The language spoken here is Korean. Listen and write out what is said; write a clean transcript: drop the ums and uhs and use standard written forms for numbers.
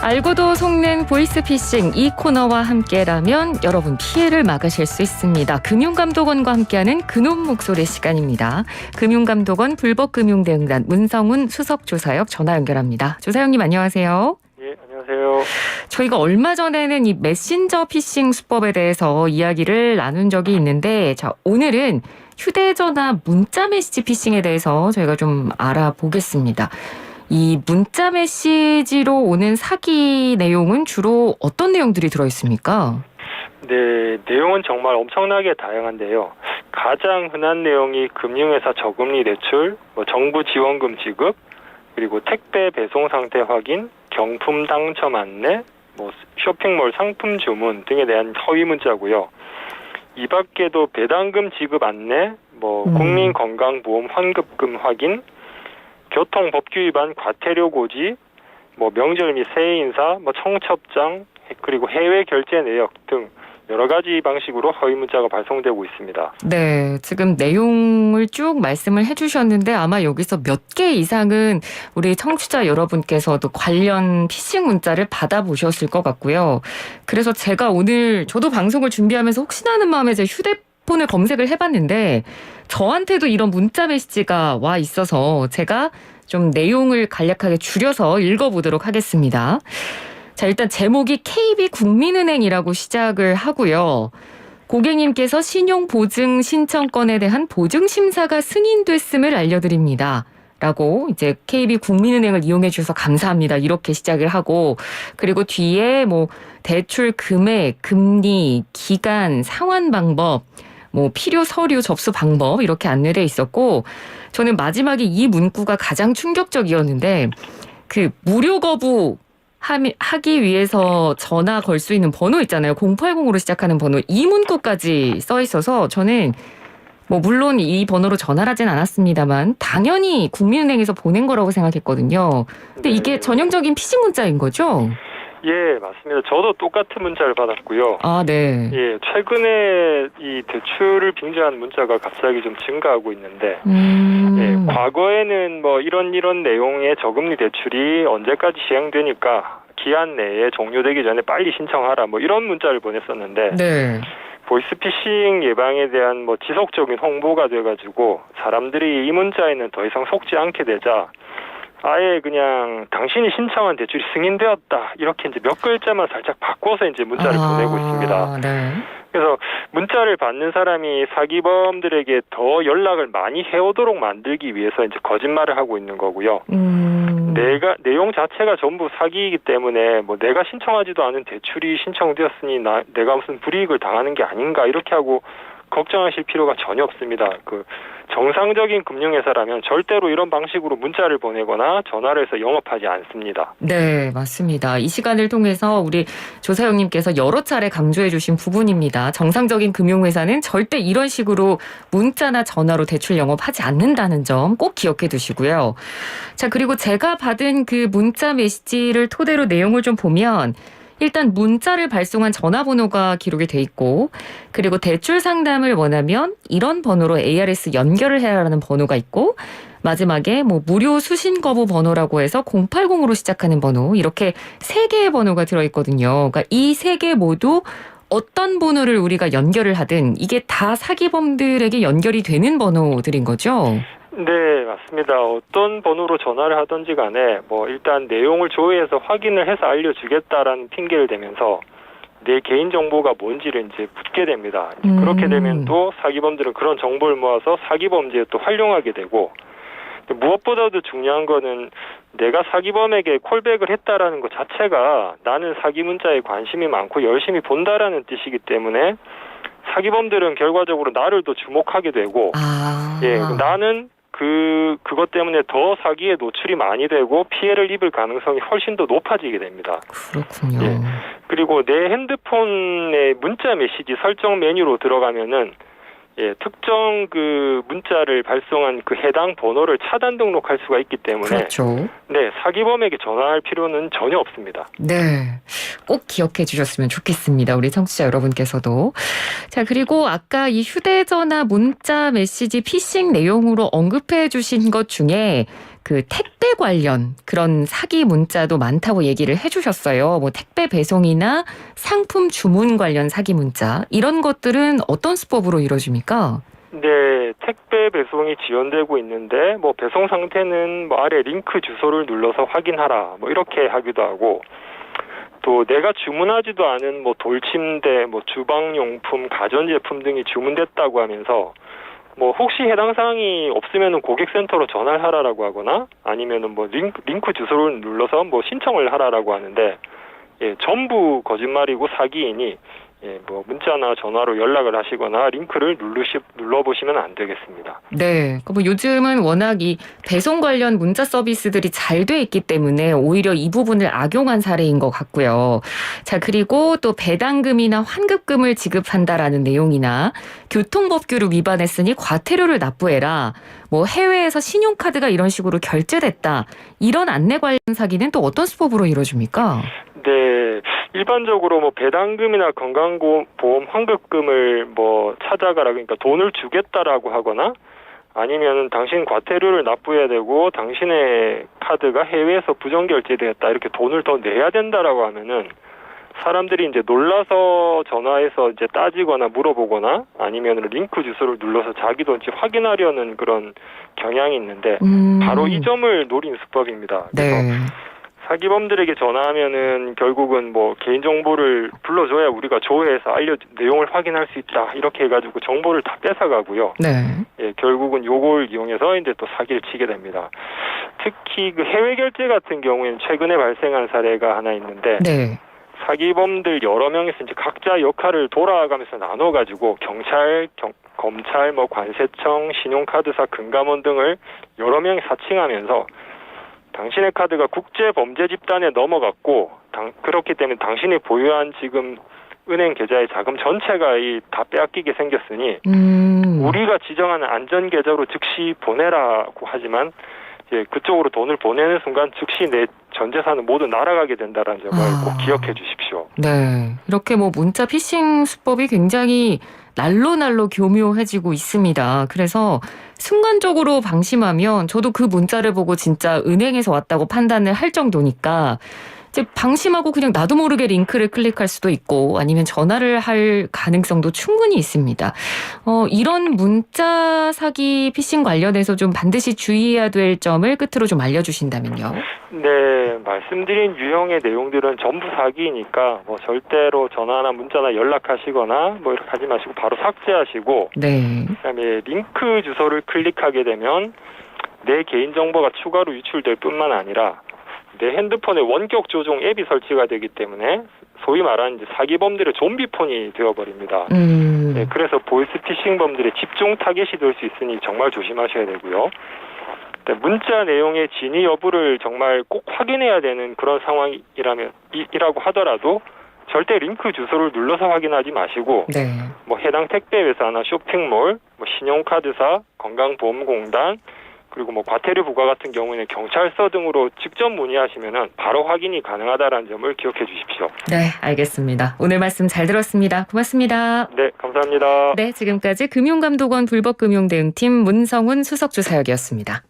알고도 속는 보이스피싱 이 코너와 함께라면 여러분 피해를 막으실 수 있습니다. 금융감독원과 함께하는 그놈 목소리 시간입니다. 금융감독원 불법금융대응단 문성훈 수석조사역 전화 연결합니다. 조사역님 안녕하세요. 예, 안녕하세요. 저희가 얼마 전에는 이 메신저 피싱 수법에 대해서 이야기를 나눈 적이 있는데 자 오늘은 휴대전화 문자 메시지 피싱에 대해서 저희가 좀 알아보겠습니다. 이 문자 메시지로 오는 사기 내용은 주로 어떤 내용들이 들어있습니까? 네, 내용은 정말 엄청나게 다양한데요. 가장 흔한 내용이 금융회사 저금리 대출, 정부 지원금 지급, 그리고 택배 배송 상태 확인, 경품 당첨 안내, 쇼핑몰 상품 주문 등에 대한 허위 문자고요. 이 밖에도 배당금 지급 안내, 국민건강보험 환급금 확인, 교통법규 위반 과태료 고지, 명절 및 새해 인사, 청첩장, 그리고 해외 결제 내역 등 여러 가지 방식으로 허위 문자가 발송되고 있습니다. 네, 지금 내용을 쭉 말씀을 해주셨는데 아마 여기서 몇 개 이상은 우리 청취자 여러분께서도 관련 피싱 문자를 받아보셨을 것 같고요. 그래서 제가 오늘 저도 방송을 준비하면서 혹시나 하는 마음에 제 휴대폰을 검색을 해봤는데 저한테도 이런 문자 메시지가 와 있어서 제가 좀 내용을 간략하게 줄여서 읽어보도록 하겠습니다. 자, 일단 제목이 KB국민은행이라고 시작을 하고요. 고객님께서 신용보증 신청건에 대한 보증심사가 승인됐음을 알려드립니다. 라고 이제 KB국민은행을 이용해 주셔서 감사합니다. 이렇게 시작을 하고 그리고 뒤에 대출 금액, 금리, 기간, 상환 방법, 필요 서류 접수 방법 이렇게 안내돼 있었고 저는 마지막에 이 문구가 가장 충격적이었는데 그 무료 거부 하기 위해서 전화 걸 수 있는 번호 있잖아요. 080으로 시작하는 번호. 이 문구까지 써 있어서 저는 물론 이 번호로 전화를 하진 않았습니다만 당연히 국민은행에서 보낸 거라고 생각했거든요. 근데 이게 전형적인 피싱 문자인 거죠? 예, 맞습니다. 저도 똑같은 문자를 받았고요. 아, 네. 예, 최근에 이 대출을 빙자한 문자가 갑자기 좀 증가하고 있는데, 예, 과거에는 이런 내용의 저금리 대출이 언제까지 시행되니까 기한 내에 종료되기 전에 빨리 신청하라 이런 문자를 보냈었는데, 네. 보이스피싱 예방에 대한 지속적인 홍보가 돼가지고 사람들이 이 문자에는 더 이상 속지 않게 되자. 아예 그냥 당신이 신청한 대출이 승인되었다 이렇게 이제 몇 글자만 살짝 바꿔서 이제 문자를 보내고 있습니다. 네. 그래서 문자를 받는 사람이 사기범들에게 더 연락을 많이 해오도록 만들기 위해서 이제 거짓말을 하고 있는 거고요. 내용 자체가 전부 사기이기 때문에 내가 신청하지도 않은 대출이 신청되었으니 내가 무슨 불이익을 당하는 게 아닌가 이렇게 하고 걱정하실 필요가 전혀 없습니다. 정상적인 금융회사라면 절대로 이런 방식으로 문자를 보내거나 전화를 해서 영업하지 않습니다. 네, 맞습니다. 이 시간을 통해서 우리 조사영님께서 여러 차례 강조해 주신 부분입니다. 정상적인 금융회사는 절대 이런 식으로 문자나 전화로 대출 영업하지 않는다는 점 꼭 기억해 두시고요. 자, 그리고 제가 받은 그 문자 메시지를 토대로 내용을 좀 보면 일단 문자를 발송한 전화번호가 기록이 돼 있고 그리고 대출 상담을 원하면 이런 번호로 ARS 연결을 해라라는 번호가 있고 마지막에 무료 수신 거부 번호라고 해서 080으로 시작하는 번호 이렇게 3개의 번호가 들어있거든요. 그러니까 이 3개 모두 어떤 번호를 우리가 연결을 하든 이게 다 사기범들에게 연결이 되는 번호들인 거죠? 네, 맞습니다. 어떤 번호로 전화를 하든지 간에 일단 내용을 조회해서 확인을 해서 알려주겠다라는 핑계를 대면서 내 개인정보가 뭔지를 이제 묻게 됩니다. 그렇게 되면 또 사기범들은 그런 정보를 모아서 사기범죄에 또 활용하게 되고 무엇보다도 중요한 거는 내가 사기범에게 콜백을 했다라는 것 자체가 나는 사기 문자에 관심이 많고 열심히 본다라는 뜻이기 때문에 사기범들은 결과적으로 나를 또 주목하게 되고 예, 나는 그것 때문에 더 사기에 노출이 많이 되고 피해를 입을 가능성이 훨씬 더 높아지게 됩니다. 그렇군요. 예. 그리고 내 핸드폰의 문자 메시지 설정 메뉴로 들어가면은 예, 특정 그 문자를 발송한 그 해당 번호를 차단 등록할 수가 있기 때문에 그렇죠. 네, 사기범에게 전화할 필요는 전혀 없습니다. 네, 꼭 기억해 주셨으면 좋겠습니다. 우리 청취자 여러분께서도. 자, 그리고 아까 이 휴대전화 문자 메시지 피싱 내용으로 언급해 주신 것 중에 그 택배 관련 그런 사기 문자도 많다고 얘기를 해주셨어요. 뭐 택배 배송이나 상품 주문 관련 사기 문자 이런 것들은 어떤 수법으로 이루어집니까? 네, 택배 배송이 지연되고 있는데 뭐 배송 상태는 뭐 아래 링크 주소를 눌러서 확인하라 뭐 이렇게 하기도 하고 또 내가 주문하지도 않은 뭐 돌침대, 뭐 주방용품, 가전제품 등이 주문됐다고 하면서 뭐 혹시 해당 사항이 없으면은 고객센터로 전화를 하라라고 하거나 아니면은 뭐 링크 주소를 눌러서 뭐 신청을 하라라고 하는데 예, 전부 거짓말이고 사기이니 예, 뭐 문자나 전화로 연락을 하시거나 링크를 눌러보시면 안 되겠습니다. 네, 뭐 요즘은 워낙 이 배송 관련 문자 서비스들이 잘 돼 있기 때문에 오히려 이 부분을 악용한 사례인 것 같고요. 자, 그리고 또 배당금이나 환급금을 지급한다라는 내용이나 교통법규를 위반했으니 과태료를 납부해라. 뭐 해외에서 신용카드가 이런 식으로 결제됐다. 이런 안내 관련 사기는 또 어떤 수법으로 이루어집니까? 네, 일반적으로 뭐 배당금이나 건강보험 환급금을 뭐 찾아가라 그러니까 돈을 주겠다라고 하거나 아니면은 당신 과태료를 납부해야 되고 당신의 카드가 해외에서 부정 결제되었다 이렇게 돈을 더 내야 된다라고 하면은 사람들이 이제 놀라서 전화해서 이제 따지거나 물어보거나 아니면 링크 주소를 눌러서 자기도 이제 확인하려는 그런 경향이 있는데 바로 이 점을 노린 수법입니다. 그래서 네. 사기범들에게 전화하면은 결국은 뭐 개인정보를 불러줘야 우리가 조회해서 내용을 확인할 수 있다 이렇게 해가지고 정보를 다 뺏어가고요. 네. 예, 결국은 요걸 이용해서 이제 또 사기를 치게 됩니다. 특히 그 해외 결제 같은 경우에는 최근에 발생한 사례가 하나 있는데 네. 사기범들 여러 명이서 이제 각자 역할을 돌아가면서 나눠가지고 경찰, 검찰, 뭐 관세청, 신용카드사, 금감원 등을 여러 명이 사칭하면서 당신의 카드가 국제 범죄 집단에 넘어갔고 그렇기 때문에 당신이 보유한 지금 은행 계좌의 자금 전체가 다 빼앗기게 생겼으니 우리가 지정하는 안전 계좌로 즉시 보내라고 하지만 이제 그쪽으로 돈을 보내는 순간 즉시 내 전 재산은 모두 날아가게 된다는 점을 꼭 기억해 주십시오. 네, 이렇게 뭐 문자 피싱 수법이 굉장히 날로 교묘해지고 있습니다. 그래서 순간적으로 방심하면 저도 그 문자를 보고 진짜 은행에서 왔다고 판단을 할 정도니까 이제 방심하고 그냥 나도 모르게 링크를 클릭할 수도 있고 아니면 전화를 할 가능성도 충분히 있습니다. 이런 문자 사기 피싱 관련해서 좀 반드시 주의해야 될 점을 끝으로 좀 알려주신다면요. 네, 말씀드린 유형의 내용들은 전부 사기이니까 뭐 절대로 전화나 문자나 연락하시거나 뭐 이렇게 하지 마시고 바로 삭제하시고 네. 그다음에 링크 주소를 클릭하게 되면 내 개인정보가 추가로 유출될 뿐만 아니라 내 핸드폰에 원격 조종 앱이 설치가 되기 때문에 소위 말하는 이제 사기범들의 좀비폰이 되어버립니다. 네, 그래서 보이스피싱범들의 집중 타겟이 될 수 있으니 정말 조심하셔야 되고요. 네, 문자 내용의 진위 여부를 정말 꼭 확인해야 되는 그런 상황이라고 하더라도 절대 링크 주소를 눌러서 확인하지 마시고 네. 뭐 해당 택배 회사나 쇼핑몰, 뭐 신용카드사, 건강보험공단 그리고 뭐 과태료 부과 같은 경우에는 경찰서 등으로 직접 문의하시면은 바로 확인이 가능하다는 점을 기억해 주십시오. 네, 알겠습니다. 오늘 말씀 잘 들었습니다. 고맙습니다. 네, 감사합니다. 네, 지금까지 금융감독원 불법금융대응팀 문성훈 수석조사역이었습니다.